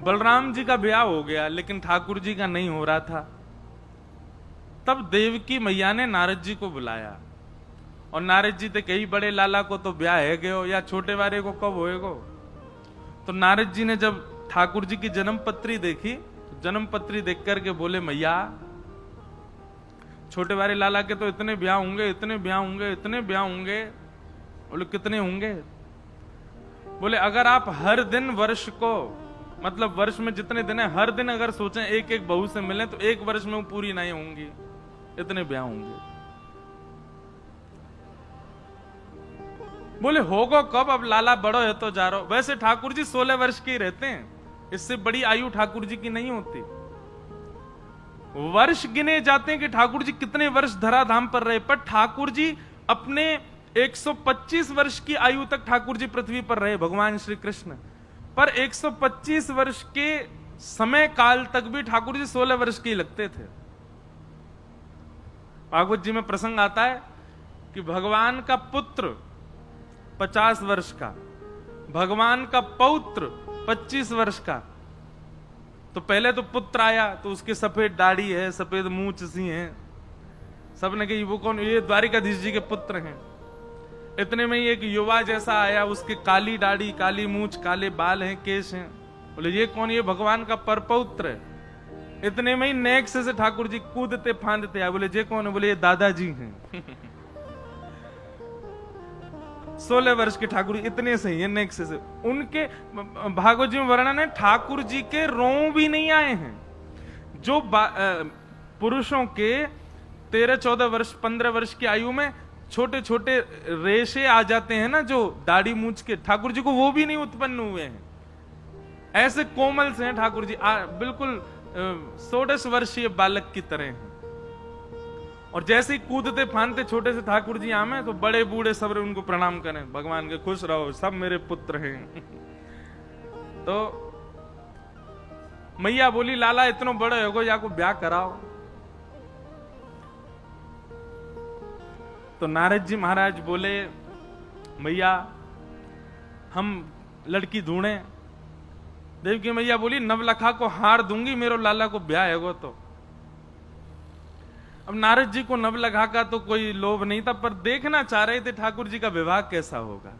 बलराम जी का ब्याह हो गया लेकिन ठाकुर जी का नहीं हो रहा था। तब देवकी मैया ने नारद जी को बुलाया और नारद जी थे कई बड़े लाला को तो ब्याह है गयो या छोटे वाले को कब होएगो। तो नारद जी ने जब ठाकुर जी की जन्म पत्री देखी, जन्म पत्री देख करके बोले मैया छोटे वाले लाला के तो इतने ब्याह होंगे, इतने ब्याह होंगे, इतने ब्याह होंगे। बोले कितने होंगे? बोले अगर आप हर दिन वर्ष को, मतलब वर्ष में जितने दिन है, हर दिन अगर सोचें एक एक बहू से मिलें तो एक वर्ष में वो पूरी नहीं होंगी, इतने ब्याह होंगे। बोले होगा कब? अब लाला बड़ो है तो जा रहा हो। वैसे ठाकुर जी 16 वर्ष के ही रहते हैं, इससे बड़ी आयु ठाकुर जी की नहीं होती। वर्ष गिने जाते हैं कि ठाकुर जी कितने वर्ष धराधाम पर रहे, पर ठाकुर जी अपने 125 वर्ष की आयु तक ठाकुर जी पृथ्वी पर रहे, भगवान श्री कृष्ण। पर 125 वर्ष के समय काल तक भी ठाकुर जी 16 वर्ष के ही लगते थे। भागवत जी में प्रसंग आता है कि भगवान का पुत्र 50 वर्ष का, भगवान का पौत्र 25 वर्ष का। तो पहले तो पुत्र आया तो उसके सफेद दाढ़ी है, सफेद मूंछ सी है, सबने कही वो कौन? ये द्वारिकाधीश जी के पुत्र हैं। इतने में ही एक युवा जैसा आया, उसके काली दाढ़ी, काली मूंछ, काले बाल हैं, केश हैं। बोले ये कौन? ये भगवान का परपौत्र है। इतने में ही नेक से ठाकुर जी कूदते फांदते आए। बोले ये कौन है? बोले ये दादाजी हैं। 16 वर्ष के ठाकुर इतने से ही नेक से उनके भागवत जी में वर्णन है, ठाकुर जी के रों भी नहीं आए हैं। जो पुरुषों के 13-14 वर्ष 15 वर्ष की आयु में छोटे छोटे रेशे आ जाते हैं ना, जो दाढ़ी मूंछ के, ठाकुर जी को वो भी नहीं उत्पन्न हुए हैं। ऐसे कोमल से हैं ठाकुर जी, बिल्कुल 16 वर्षीय बालक की तरह हैं। और जैसे ही कूदते फांदते छोटे से ठाकुर जी आमे तो बड़े बूढ़े सब उनको प्रणाम करें, भगवान के खुश रहो, सब मेरे पुत्र हैं। तो मैया बोली लाला इतना बड़े हो गो, या को ब्याह कराओ। तो नारद जी महाराज बोले मैया हम लड़की ढूंढे। देवकी मैया बोली नवलखा को हार दूंगी, मेरो लाला को ब्याह है गो। तो अब नारद जी को नवलखा का तो कोई लोभ नहीं था, पर देखना चाह रहे थे ठाकुर जी का विवाह कैसा होगा।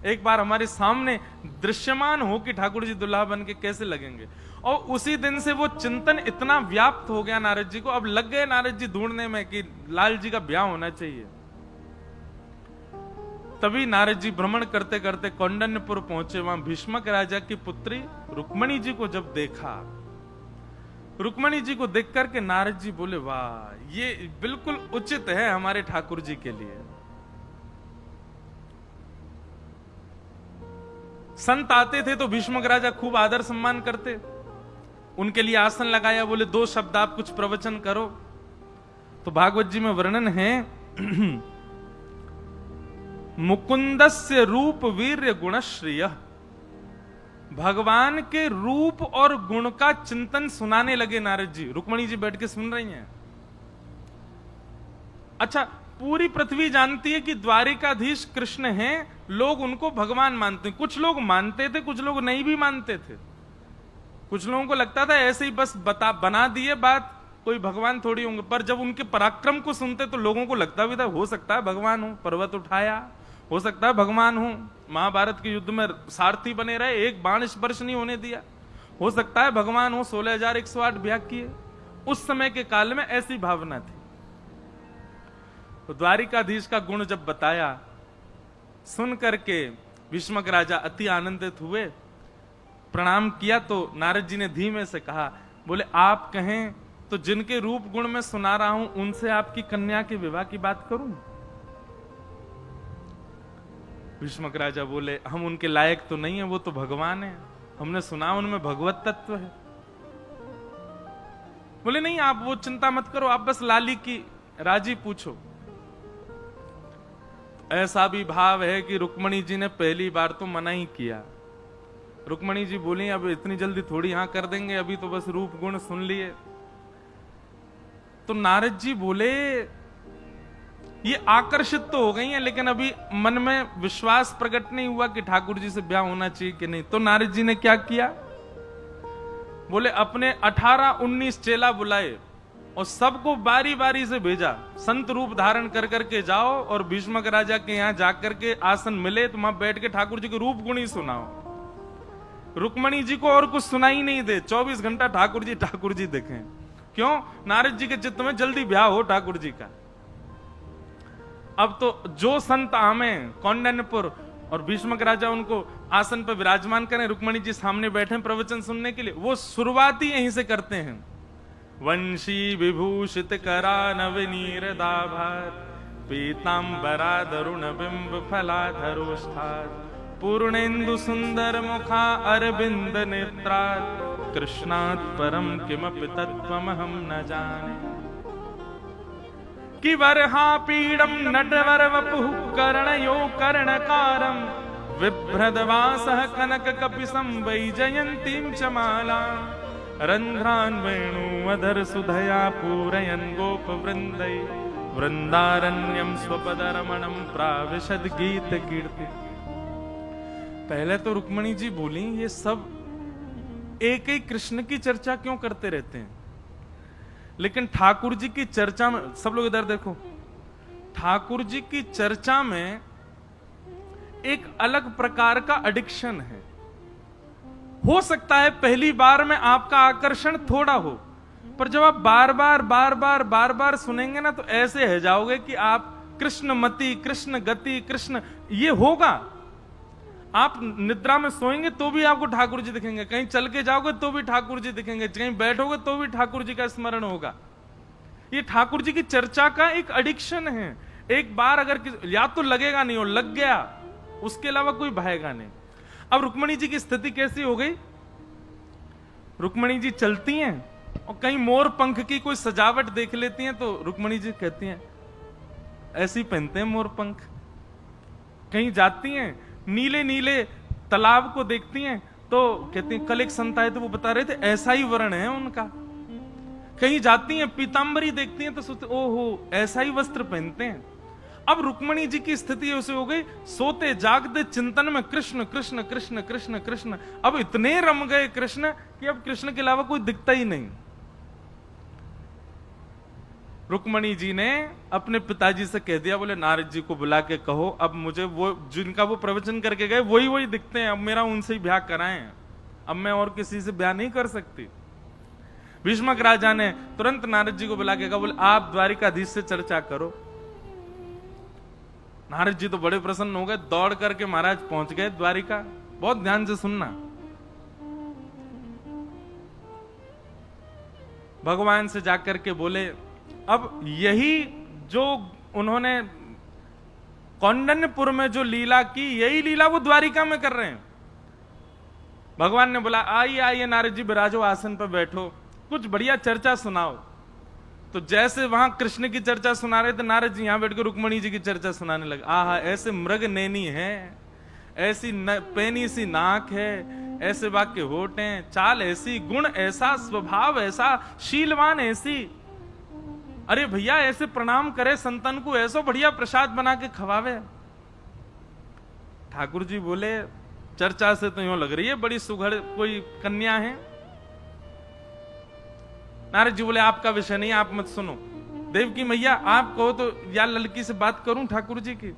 एक बार हमारे सामने दृश्यमान हो कि ठाकुर जी दुल्हा बन के कैसे लगेंगे। और उसी दिन से वो चिंतन इतना व्याप्त हो गया नारद जी को, अब लग गए नारद जी ढूंढने में कि लाल जी का ब्याह होना चाहिए। तभी नारद जी भ्रमण करते करते कौंडन्यपुर पहुंचे। वहां भीष्मक राजा की पुत्री रुक्मणी जी को जब देखा, रुक्मणी जी को देख करके नारद जी बोले वाह ये बिल्कुल उचित है हमारे ठाकुर जी के लिए। संत आते थे तो भीष्मक राजा खूब आदर सम्मान करते, उनके लिए आसन लगाया, बोले 2 शब्द आप कुछ प्रवचन करो। तो भागवत जी में वर्णन है मुकुंदस्य रूप वीर्य गुणश्रिय, भगवान के रूप और गुण का चिंतन सुनाने लगे नारद जी। रुक्मणी जी बैठ के सुन रही हैं। अच्छा, पूरी पृथ्वी जानती है कि द्वारिकाधीश कृष्ण हैं, लोग उनको भगवान मानते हैं। कुछ लोग मानते थे, कुछ लोग नहीं भी मानते थे। कुछ लोगों को लगता था ऐसे ही बस बना दिए बात, कोई भगवान थोड़ी होंगे। पर जब उनके पराक्रम को सुनते तो लोगों को लगता भी था हो सकता है भगवान हो, पर्वत उठाया, हो सकता है भगवान हो, महाभारत के युद्ध में सारथी बने रहे, एक बाण स्पर्श नहीं होने दिया, हो सकता है भगवान हो, 16,108 ब्याह किए। उस समय के काल में ऐसी भावना थी। तो द्वारिकाधीश का गुण जब बताया, सुन करके भीष्मक राजा अति आनंदित हुए, प्रणाम किया। तो नारद जी ने धीमे से कहा, बोले आप कहें तो जिनके रूप गुण में सुना रहा हूं उनसे आपकी कन्या के विवाह की बात करूं। भीष्मक राजा बोले हम उनके लायक तो नहीं है, वो तो भगवान है, हमने सुना उनमें भगवत तत्व है। बोले नहीं आप वो चिंता मत करो, आप बस लाली की राजी पूछो। ऐसा भी भाव है कि रुक्मणी जी ने पहली बार तो मना ही किया। रुक्मणी जी बोली अब इतनी जल्दी थोड़ी हाँ कर देंगे, अभी तो बस रूप गुण सुन लिए। तो नारद जी बोले ये आकर्षित तो हो गई हैं, लेकिन अभी मन में विश्वास प्रकट नहीं हुआ कि ठाकुर जी से ब्याह होना चाहिए कि नहीं। तो नारद जी ने क्या किया, बोले अपने 18-19 चेला बुलाए और सबको बारी बारी से भेजा, संत रूप धारण कर करके जाओ और भीष्मक राजा के यहाँ जाकर के आसन मिले तो वहां बैठ के ठाकुर जी के रूप गुण ही सुनाओ। रुक्मणी जी को और कुछ सुनाई नहीं दे, 24 घंटा ठाकुर जी देखें। क्यों? नारद जी के चित्त में जल्दी ब्याह हो ठाकुर जी का। अब तो जो संत आमे कौंडन्यपुर और भीष्मक राजा उनको आसन पर विराजमान करें, रुक्मणी जी सामने बैठे प्रवचन सुनने के लिए, वो शुरुआत ही यहीं से करते हैं। वंशी विभूषित करा नवनीर दाभार, पीतांबरा दरुण बिंब फलाधरोष्ठार, पूर्णेन्दु सुंदर मुखा अरविंद नेत्रात्, कृष्णात् परम किमपि तत्त्वमहं न जाने। कि वरहा पीडम नटवर वपुः कर्णयो कर्णकारं, बिभ्रदवासः कनक कपिसं वैजयन्तीं च मालां, रन्ध्रान् वेणुवधर सुधया पूरयन् गोपवृन्दै, वृन्दारण्यं स्वपदरमणं प्राविशद गीत कीर्ति। पहले तो रुक्मणी जी बोली ये सब एक ही कृष्ण की चर्चा क्यों करते रहते हैं, लेकिन ठाकुर जी की चर्चा में, सब लोग इधर देखो, ठाकुर जी की चर्चा में एक अलग प्रकार का एडिक्शन है। हो सकता है पहली बार में आपका आकर्षण थोड़ा हो, पर जब आप बार बार सुनेंगे ना तो ऐसे है जाओगे कि आप कृष्णमति, कृष्ण गति, कृष्ण, ये होगा। आप निद्रा में सोएंगे तो भी आपको ठाकुर जी दिखेंगे, कहीं चल के जाओगे तो भी ठाकुर जी दिखेंगे, कहीं बैठोगे तो भी ठाकुर जी का स्मरण होगा। ये ठाकुर जी की चर्चा का एक एडिक्शन है। एक बार अगर या तो लगेगा नहीं, और लग गया उसके अलावा कोई बहेगा नहीं। अब रुक्मणी जी की स्थिति कैसी हो गई? रुक्मणी जी चलती हैं और कहीं मोर पंख की कोई सजावट देख लेती हैं तो रुक्मणी जी कहती हैं ऐसी पहनते हैं मोर पंख। कहीं जाती हैं नीले नीले तालाब को देखती हैं तो कहती हैं, कल एक संत आए तो वो बता रहे थे ऐसा ही वर्ण है उनका। कहीं जाती हैं पीतांबरी देखती हैं तो सोचते ओहो ऐसा ही वस्त्र पहनते हैं। अब रुक्मणी जी की स्थिति ऐसे हो गई, सोते जागते चिंतन में कृष्ण कृष्ण कृष्ण कृष्ण कृष्ण। अब इतने रम गए कृष्ण कि अब कृष्ण के अलावा कोई दिखता ही नहीं। रुक्मणी जी ने अपने पिताजी से कह दिया, बोले नारद जी को बुला के कहो अब मुझे वो जिनका वो प्रवचन करके गए वही दिखते हैं, अब मेरा उनसे ही ब्याह कराएं, अब मैं और किसी से ब्याह नहीं कर सकती। भीष्मक राजा ने तुरंत नारद जी को बुला के कहा, बोले आप द्वारिकाधीश से चर्चा करो। नारद जी तो बड़े प्रसन्न हो गए, दौड़ करके महाराज पहुंच गए द्वारिका। बहुत ध्यान से सुनना, भगवान से जाकर के बोले अब यही जो उन्होंने कौंडन्यपुर में जो लीला की, यही लीला वो द्वारिका में कर रहे हैं। भगवान ने बोला आइए आइए नारद जी विराजो, आसन पर बैठो, कुछ बढ़िया चर्चा सुनाओ। तो जैसे वहां कृष्ण की चर्चा सुना रहे थे, नारद जी यहां बैठ के रुक्मणी जी की चर्चा सुनाने लगे। आहा ऐसे मृग नैनी है, ऐसी पैनी सी नाक है, ऐसे वाक्य होठ हैं, चाल ऐसी, गुण ऐसा, स्वभाव ऐसा, शीलवान ऐसी। अरे भैया ऐसे प्रणाम करे संतन को, ऐसा बढ़िया प्रसाद बना के खवावे। ठाकुर जी बोले चर्चा से तो यूं लग रही है बड़ी सुघड़ कोई कन्या है। नारद जी बोले आपका विषय नहीं, आप मत सुनो। देवकी मैया आप कहो तो या लड़की से बात करूं ठाकुर जी की?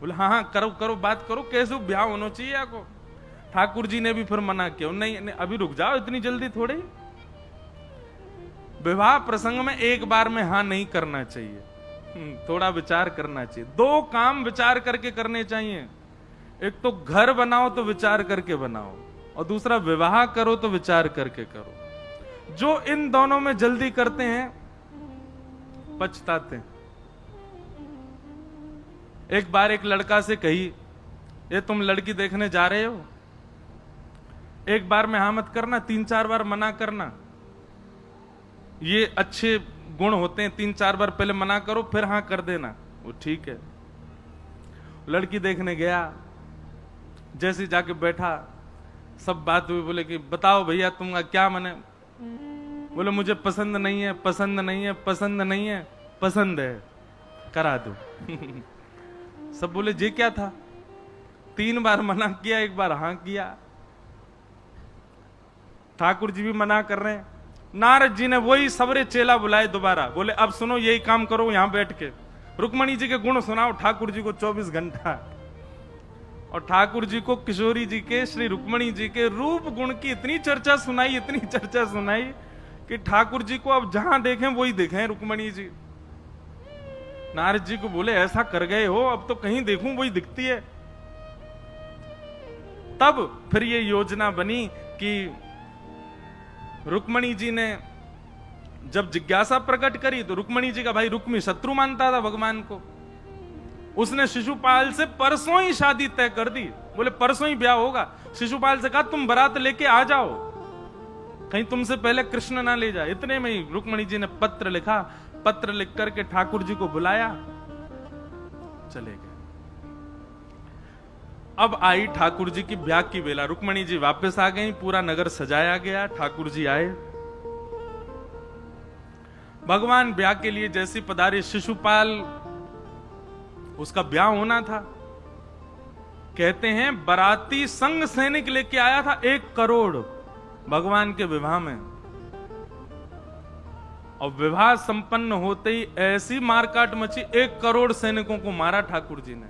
बोले हाँ हाँ करो करो बात करो, कैसे ब्याह होना चाहिए आपको। ठाकुर जी ने भी फिर मना किया, नहीं, नहीं अभी रुक जाओ, इतनी जल्दी थोड़े। विवाह प्रसंग में एक बार में हाँ नहीं करना चाहिए, थोड़ा विचार करना चाहिए। दो काम विचार करके करने चाहिए, एक तो घर बनाओ तो विचार करके बनाओ, और दूसरा विवाह करो तो विचार करके करो। जो इन दोनों में जल्दी करते हैं पछताते हैं। एक बार एक लड़का से कही ये तुम लड़की देखने जा रहे हो, एक बार में हाँ मत करना, 3-4 बार मना करना, ये अच्छे गुण होते हैं, 3-4 बार पहले मना करो फिर हाँ कर देना। वो ठीक है। लड़की देखने गया, जैसे जाके बैठा सब बात हुई, बोले कि बताओ भैया तुम क्या मने? बोले मुझे पसंद नहीं है, पसंद नहीं है, पसंद नहीं है, पसंद है, करा दो। सब बोले जे क्या था? 3 बार मना किया, एक बार हाँ किया। ठाकुर जी भी मना कर रहे हैं। नारद जी ने वही सवरे चेला बुलाए दोबारा, बोले अब सुनो यही काम करो यहां बैठ के, रुक्मणी जी के गुण सुनाओ ठाकुर जी को 24 घंटा। और ठाकुर जी को किशोरी जी के, श्री रुक्मणी जी के रूप गुण की इतनी चर्चा सुनाई, इतनी चर्चा सुनाई कि ठाकुर जी को अब जहां देखें वही देखें रुक्मणी जी। नारद जी को बोले ऐसा कर गए हो, अब तो कहीं देखूं वही दिखती है। तब फिर ये योजना बनी कि रुक्मणी जी ने जब जिज्ञासा प्रकट करी तो रुक्मणी जी का भाई रुक्मी शत्रु मानता था भगवान को, उसने शिशुपाल से परसों ही शादी तय कर दी। बोले परसों ही ब्याह होगा। शिशुपाल से कहा तुम बारात लेके आ जाओ, कहीं तुमसे पहले कृष्ण ना ले जाए। इतने में ही रुक्मणी जी ने पत्र लिखा, पत्र लिख करके ठाकुर जी को बुलाया, चले गए। अब आई ठाकुर जी की ब्याह की बेला, रुक्मणी जी वापस आ गई, पूरा नगर सजाया गया, ठाकुर जी आए। भगवान ब्याह के लिए जैसी पधारे, शिशुपाल उसका ब्याह होना था। कहते हैं बाराती संग सैनिक लेके आया था 1 करोड़ भगवान के विवाह में। और विवाह संपन्न होते ही ऐसी मारकाट मची, 1 करोड़ सैनिकों को मारा ठाकुर जी ने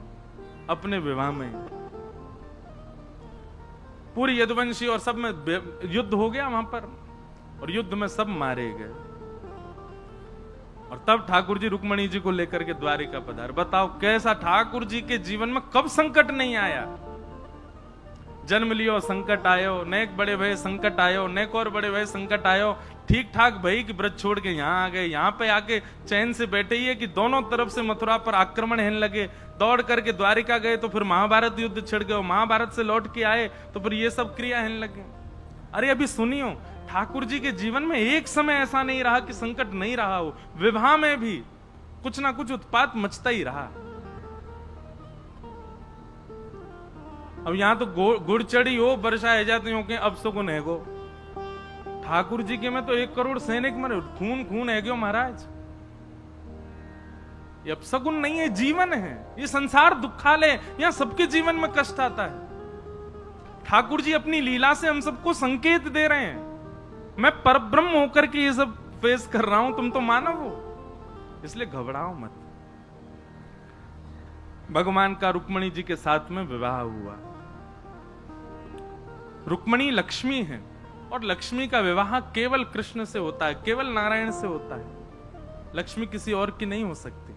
अपने विवाह में। पूरी यदुवंशी और सब में युद्ध हो गया वहां पर, और युद्ध में सब मारे गए। और तब ठाकुर जी रुक्मणी जी को लेकर के द्वारिका पधार। बताओ कैसा ठाकुर जी के जीवन में कब संकट नहीं आया। जन्म लियो संकट आयो, नेक बड़े भय संकट आयो, नेक और बड़े भय संकट आयो। ठीक ठाक भाई कि ब्रज छोड़ के यहाँ आ गए, यहाँ पे आके चैन से बैठे ही है कि दोनों तरफ से मथुरा पर आक्रमण होने लगे। दौड़ करके द्वारिका गए तो फिर महाभारत युद्ध छिड़ गए, महाभारत से लौट के आए तो फिर ये सब क्रिया होने लगे। अरे अभी सुनियो, ठाकुर जी के जीवन में एक समय ऐसा नहीं रहा कि संकट नहीं रहा हो। विवाह में भी कुछ ना कुछ उत्पात मचता ही रहा। अब यहां तो गुड़ चढ़ी हो, वर्षा है जाती हो के अब सुगुन है गो। ठाकुर जी के में तो 1 करोड़ सैनिक मरे, खून खून है गयो महाराज। ये अब सगुन नहीं है, जीवन है। ये संसार दुखालय, यहां सबके जीवन में कष्ट आता है। ठाकुर जी अपनी लीला से हम सबको संकेत दे रहे हैं। मैं परब्रह्म होकर के ये सब फेस कर रहा हूं, तुम तो मानव हो, इसलिए घबराओ मत। भगवान का रुक्मणी जी के साथ में विवाह हुआ। रुक्मणी लक्ष्मी है, और लक्ष्मी का विवाह केवल कृष्ण से होता है, केवल नारायण से होता है। लक्ष्मी किसी और की नहीं हो सकती।